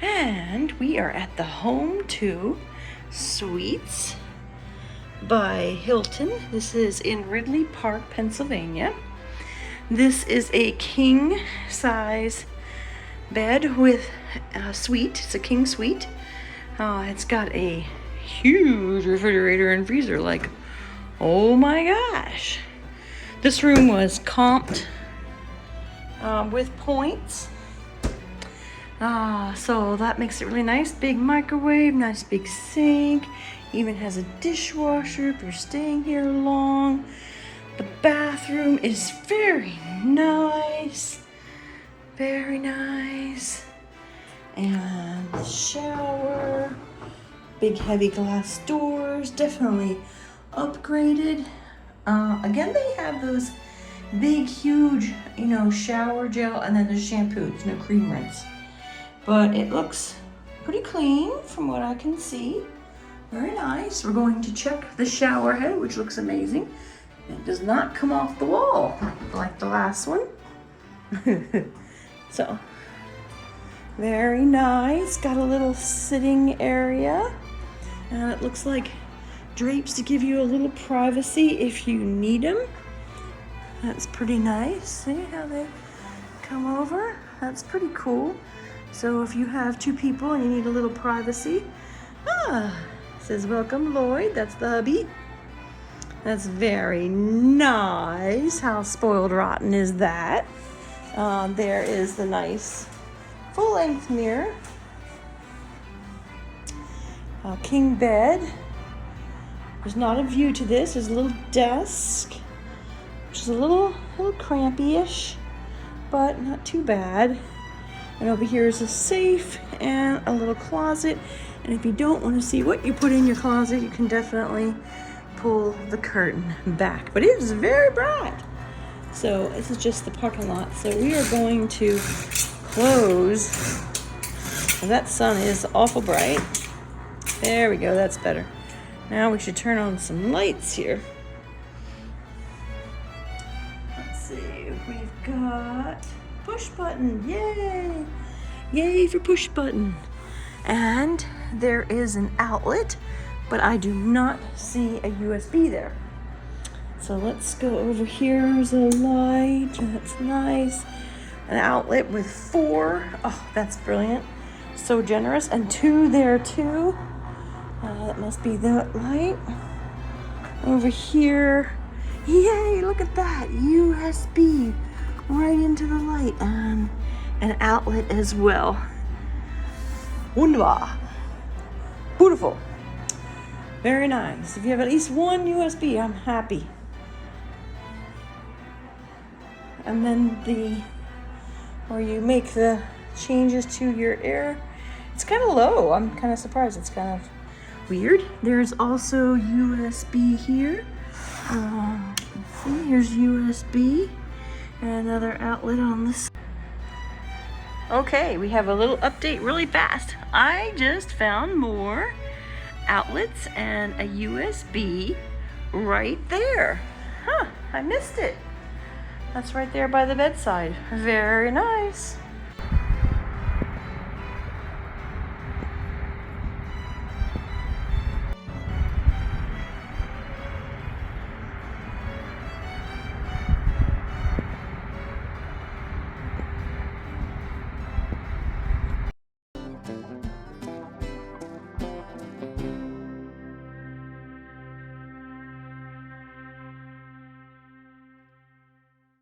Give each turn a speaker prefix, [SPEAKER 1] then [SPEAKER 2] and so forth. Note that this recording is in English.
[SPEAKER 1] And we are at the Home2 Suites by Hilton. This is in Ridley Park, Pennsylvania. This is a king size bed with a suite. It's a king suite. It's got a huge refrigerator and freezer, like, oh my gosh. This room was comped with points. So that makes it really nice. Big microwave, nice big sink. Even has a dishwasher if you're staying here long. The bathroom is very nice. Very nice. And the shower. Big heavy glass doors. Definitely upgraded. Again, they have those big, huge, shower gel, and then the shampoo. There's no cream rinse. But it looks pretty clean from what I can see. Very nice. We're going to check the shower head, which looks amazing. It does not come off the wall like the last one. So, very nice. Got a little sitting area. And it looks like drapes to give you a little privacy if you need them. That's pretty nice. See how they come over? That's pretty cool. So if you have two people and you need a little privacy, it says welcome Lloyd, that's the hubby. That's very nice. How spoiled rotten is that? There is the nice full-length mirror. King bed. There's not a view to this. There's a little desk, which is a little crampy-ish, but not too bad. And over here is a safe and a little closet. And if you don't want to see what you put in your closet, you can definitely pull the curtain back. But it is very bright. So this is just the parking lot. So we are going to close. That sun is awful bright. There we go, that's better. Now we should turn on some lights here. Let's see, we've got push button, yay! Yay for push button. And there is an outlet, but I do not see a USB there. So let's go over here. There's a light, that's nice. An outlet with 4, oh, that's brilliant. So generous, and 2 there too. That must be that light. Over here, yay, look at that, USB. Right into the light, and an outlet as well. Wunderbar. Beautiful. Very nice. If you have at least one USB, I'm happy. And then where you make the changes to your air, it's kind of low. I'm kind of surprised. It's kind of weird. There's also USB here. Let's see, here's USB. And another outlet on this. Okay, we have a little update really fast. I just found more outlets and a USB right there. I missed it. That's right there by the bedside. Very nice.